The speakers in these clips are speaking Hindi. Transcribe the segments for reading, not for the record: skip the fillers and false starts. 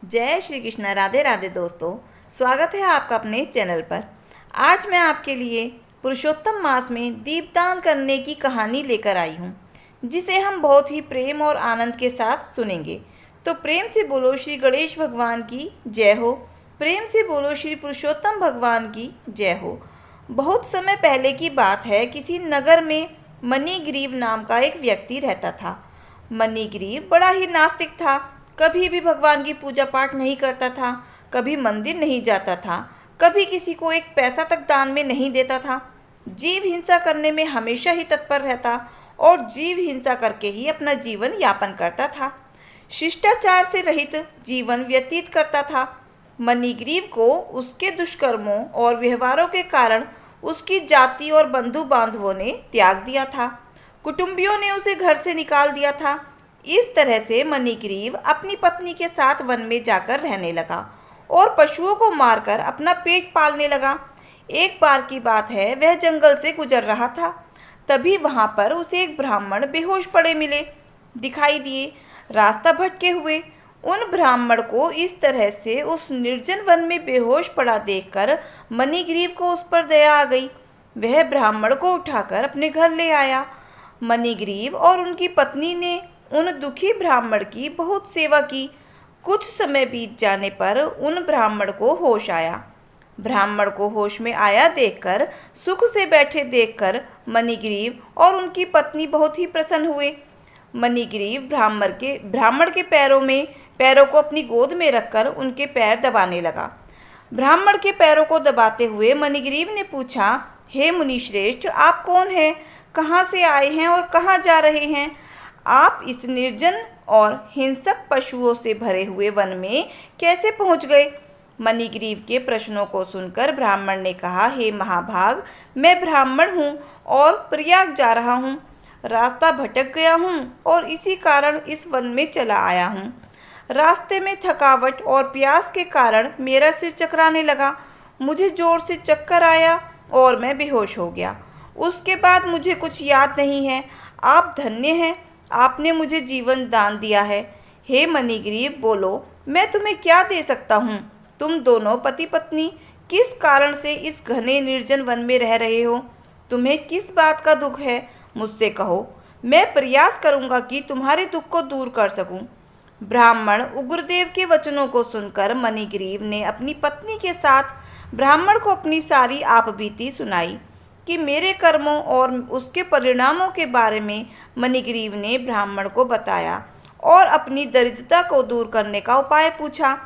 जय श्री कृष्ण। राधे राधे दोस्तों, स्वागत है आपका अपने चैनल पर। आज मैं आपके लिए पुरुषोत्तम मास में दीपदान करने की कहानी लेकर आई हूँ, जिसे हम बहुत ही प्रेम और आनंद के साथ सुनेंगे। तो प्रेम से बोलो श्री गणेश भगवान की जय हो। प्रेम से बोलो श्री पुरुषोत्तम भगवान की जय हो। बहुत समय पहले की बात है। किसी नगर में मणिग्रीव नाम का एक व्यक्ति रहता था। मणिग्रीव बड़ा ही नास्तिक था। कभी भी भगवान की पूजा पाठ नहीं करता था, कभी मंदिर नहीं जाता था, कभी किसी को एक पैसा तक दान में नहीं देता था। जीव हिंसा करने में हमेशा ही तत्पर रहता और जीव हिंसा करके ही अपना जीवन यापन करता था। शिष्टाचार से रहित जीवन व्यतीत करता था। मणिग्रीव को उसके दुष्कर्मों और व्यवहारों के कारण उसकी जाति और बंधु बांधवों ने त्याग दिया था। कुटुंबियों ने उसे घर से निकाल दिया था। इस तरह से मणिग्रीव अपनी पत्नी के साथ वन में जाकर रहने लगा और पशुओं को मारकर अपना पेट पालने लगा। एक बार की बात है, वह जंगल से गुजर रहा था। तभी वहां पर उसे एक ब्राह्मण बेहोश पड़े दिखाई दिए। रास्ता भटके हुए उन ब्राह्मण को इस तरह से उस निर्जन वन में बेहोश पड़ा देखकर मणिग्रीव को उस पर दया आ गई। वह ब्राह्मण को उठाकर अपने घर ले आया। मणिग्रीव और उनकी पत्नी ने उन दुखी ब्राह्मण की बहुत सेवा की। कुछ समय बीत जाने पर उन ब्राह्मण को होश आया। ब्राह्मण को होश में आया देखकर, सुख से बैठे देखकर मणिग्रीव और उनकी पत्नी बहुत ही प्रसन्न हुए। मणिग्रीव ब्राह्मण के पैरों को अपनी गोद में रखकर उनके पैर दबाने लगा। ब्राह्मण के पैरों को दबाते हुए मणिग्रीव ने पूछा, हे मुनिश्रेष्ठ, आप कौन हैं? कहाँ से आए हैं और कहाँ जा रहे हैं? आप इस निर्जन और हिंसक पशुओं से भरे हुए वन में कैसे पहुंच गए? मणिग्रीव के प्रश्नों को सुनकर ब्राह्मण ने कहा, हे महाभाग, मैं ब्राह्मण हूँ और प्रयाग जा रहा हूँ। रास्ता भटक गया हूँ और इसी कारण इस वन में चला आया हूँ। रास्ते में थकावट और प्यास के कारण मेरा सिर चकराने लगा। मुझे जोर से चक्कर आया और मैं बेहोश हो गया। उसके बाद मुझे कुछ याद नहीं है। आप धन्य हैं, आपने मुझे जीवन दान दिया है। हे मणिग्रीव, बोलो, मैं तुम्हें क्या दे सकता हूँ? तुम दोनों पति पत्नी किस कारण से इस घने निर्जन वन में रह रहे हो? तुम्हें किस बात का दुख है? मुझसे कहो, मैं प्रयास करूँगा कि तुम्हारे दुख को दूर कर सकूँ। ब्राह्मण उग्रदेव के वचनों को सुनकर मणिग्रीव ने अपनी पत्नी के साथ ब्राह्मण को अपनी सारी आपबीती सुनाई कि मेरे कर्मों और उसके परिणामों के बारे में मणिग्रीव ने ब्राह्मण को बताया और अपनी दरिद्रता को दूर करने का उपाय पूछा।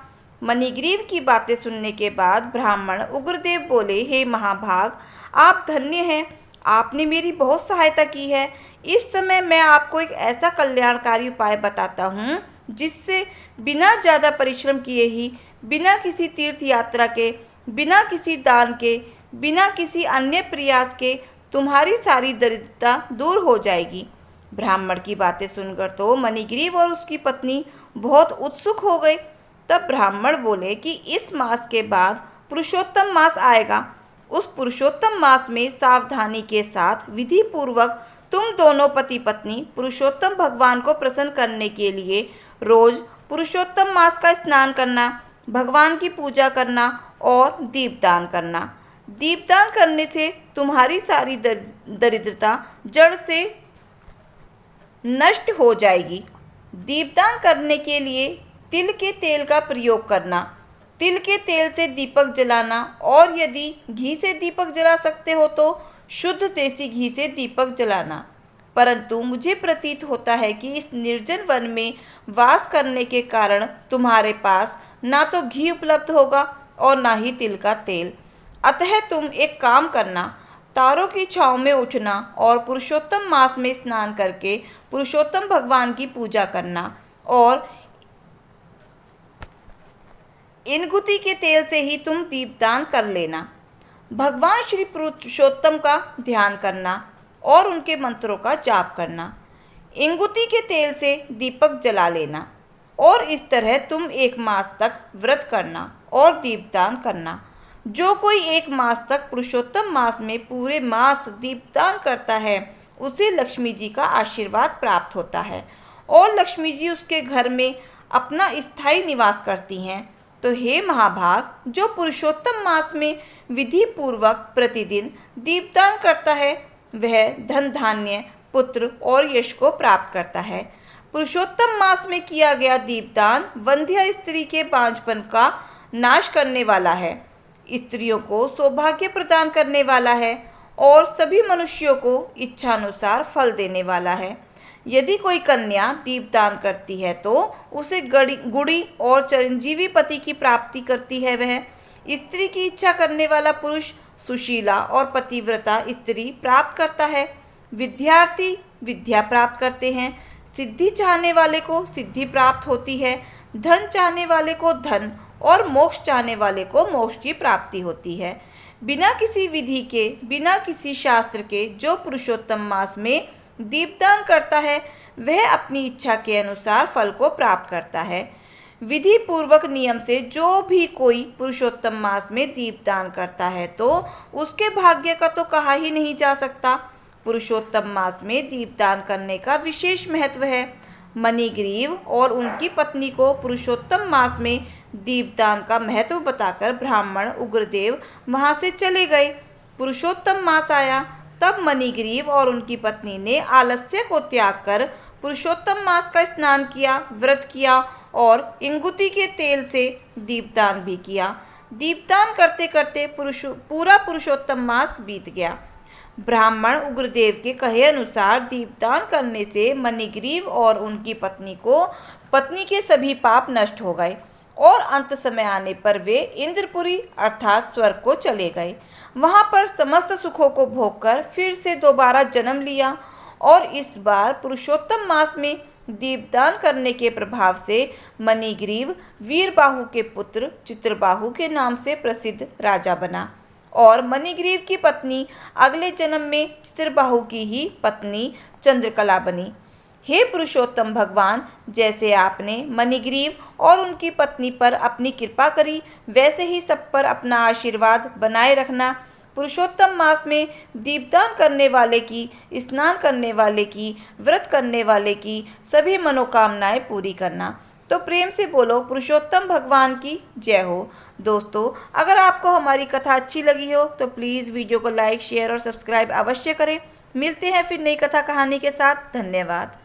मणिग्रीव की बातें सुनने के बाद ब्राह्मण उग्रदेव बोले, हे महाभाग, आप धन्य हैं, आपने मेरी बहुत सहायता की है। इस समय मैं आपको एक ऐसा कल्याणकारी उपाय बताता हूँ जिससे बिना ज़्यादा परिश्रम किए ही, बिना किसी तीर्थ यात्रा के, बिना किसी दान के, बिना किसी अन्य प्रयास के तुम्हारी सारी दरिद्रता दूर हो जाएगी। ब्राह्मण की बातें सुनकर तो मणिग्रीव और उसकी पत्नी बहुत उत्सुक हो गए। तब ब्राह्मण बोले कि इस मास के बाद पुरुषोत्तम मास आएगा। उस पुरुषोत्तम मास में सावधानी के साथ विधि पूर्वक तुम दोनों पति पत्नी पुरुषोत्तम भगवान को प्रसन्न करने के लिए रोज पुरुषोत्तम मास का स्नान करना, भगवान की पूजा करना और दीपदान करना। दीपदान करने से तुम्हारी सारी दरिद्रता जड़ से नष्ट हो जाएगी। दीपदान करने के लिए तिल के तेल का प्रयोग करना, तिल के तेल से दीपक जलाना, और यदि घी से दीपक जला सकते हो तो शुद्ध देसी घी से दीपक जलाना। परंतु मुझे प्रतीत होता है कि इस निर्जन वन में वास करने के कारण तुम्हारे पास ना तो घी उपलब्ध होगा और ना ही तिल का तेल। अतः तुम एक काम करना, तारों की छाँव में उठना और पुरुषोत्तम मास में स्नान करके पुरुषोत्तम भगवान की पूजा करना और इनगुती के तेल से ही तुम दीपदान कर लेना। भगवान श्री पुरुषोत्तम का ध्यान करना और उनके मंत्रों का जाप करना। इंगुती के तेल से दीपक जला लेना और इस तरह तुम एक मास तक व्रत करना और दीपदान करना। जो कोई एक मास तक पुरुषोत्तम मास में पूरे मास दीपदान करता है, उसे लक्ष्मी जी का आशीर्वाद प्राप्त होता है और लक्ष्मी जी उसके घर में अपना स्थायी निवास करती हैं। तो हे महाभाग, जो पुरुषोत्तम मास में विधि पूर्वक प्रतिदिन दीपदान करता है वह धन धान्य पुत्र और यश को प्राप्त करता है। पुरुषोत्तम मास में किया गया दीपदान वंध्या स्त्री के बांझपन का नाश करने वाला है, स्त्रियों को सौभाग्य प्रदान करने वाला है और सभी मनुष्यों को इच्छानुसार फल देने वाला है। यदि कोई कन्या दीपदान करती है तो उसे गुड़ी और चिरंजीवी पति की प्राप्ति करती है। वह स्त्री की इच्छा करने वाला पुरुष सुशीला और पतिव्रता स्त्री प्राप्त करता है। विद्यार्थी विद्या प्राप्त करते हैं। सिद्धि चाहने वाले को सिद्धि प्राप्त होती है। धन चाहने वाले को धन और मोक्ष चाहने वाले को मोक्ष की प्राप्ति होती है। बिना किसी विधि के, बिना किसी शास्त्र के जो पुरुषोत्तम मास में दीपदान करता है वह अपनी इच्छा के अनुसार फल को प्राप्त करता है। विधि पूर्वक नियम से जो भी कोई पुरुषोत्तम मास में दीपदान करता है तो उसके भाग्य का तो कहा ही नहीं जा सकता। पुरुषोत्तम मास में दीपदान करने का विशेष महत्व है। मणिग्रीव और उनकी पत्नी को पुरुषोत्तम मास में दीपदान का महत्व बताकर ब्राह्मण उग्रदेव वहां से चले गए। पुरुषोत्तम मास आया तब मणिग्रीव और उनकी पत्नी ने आलस्य को त्याग कर पुरुषोत्तम मास का स्नान किया, व्रत किया और इंगुति के तेल से दीपदान भी किया। दीपदान करते करते पूरा पुरुषोत्तम मास बीत गया। ब्राह्मण उग्रदेव के कहे अनुसार दीपदान करने से मणिग्रीव और उनकी पत्नी के सभी पाप नष्ट हो गए और अंत समय आने पर वे इंद्रपुरी अर्थात स्वर्ग को चले गए। वहां पर समस्त सुखों को भोगकर फिर से दोबारा जन्म लिया और इस बार पुरुषोत्तम मास में दीपदान करने के प्रभाव से मणिग्रीव वीरबाहु के पुत्र चित्रबाहु के नाम से प्रसिद्ध राजा बना और मणिग्रीव की पत्नी अगले जन्म में चित्रबाहु की ही पत्नी चंद्रकला बनी। हे पुरुषोत्तम भगवान, जैसे आपने मणिग्रीव और उनकी पत्नी पर अपनी कृपा करी वैसे ही सब पर अपना आशीर्वाद बनाए रखना। पुरुषोत्तम मास में दीपदान करने वाले की, स्नान करने वाले की, व्रत करने वाले की सभी मनोकामनाएं पूरी करना। तो प्रेम से बोलो पुरुषोत्तम भगवान की जय हो। दोस्तों, अगर आपको हमारी कथा अच्छी लगी हो तो प्लीज़ वीडियो को लाइक, शेयर और सब्सक्राइब अवश्य करें। मिलते हैं फिर नई कथा कहानी के साथ। धन्यवाद।